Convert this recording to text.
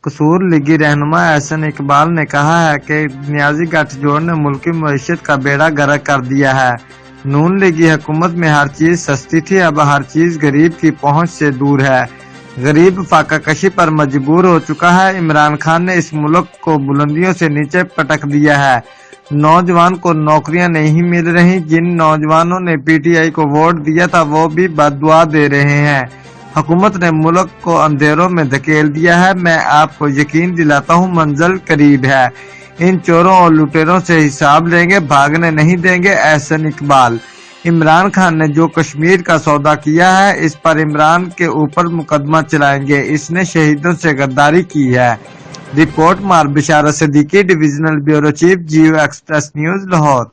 कसूर लीगी रहनुमा एहसन इकबाल ने कहा है कि नियाजी गठजोड़ ने मुल्की मईशत का बेड़ा गर्क कर दिया है। नून लीगी हुकूमत में हर चीज सस्ती थी, अब हर चीज गरीब की पहुंच से दूर है। गरीब फाका कशी पर मजबूर हो चुका है। इमरान खान ने इस मुल्क को बुलंदियों से नीचे पटक दिया है। नौजवान को नौकरियां नहीं मिल रही। जिन नौजवानों ने पीटीआई को वोट दिया था वो भी बददुआ दे रहे हैं। हुकूमत ने मुल्क को अंधेरों में धकेल दिया है। मैं आपको यकीन दिलाता हूँ मंजिल करीब है। इन चोरों और लुटेरों से हिसाब लेंगे, भागने नहीं देंगे। एहसन इकबाल। इमरान खान ने जो कश्मीर का सौदा किया है इस पर इमरान के ऊपर मुकदमा चलाएंगे। इसने शहीदों से गद्दारी की है। रिपोर्ट मार बिशारत सिद्दीकी, डिविजनल ब्यूरो चीफ, जियो एक्सप्रेस न्यूज, लाहौर।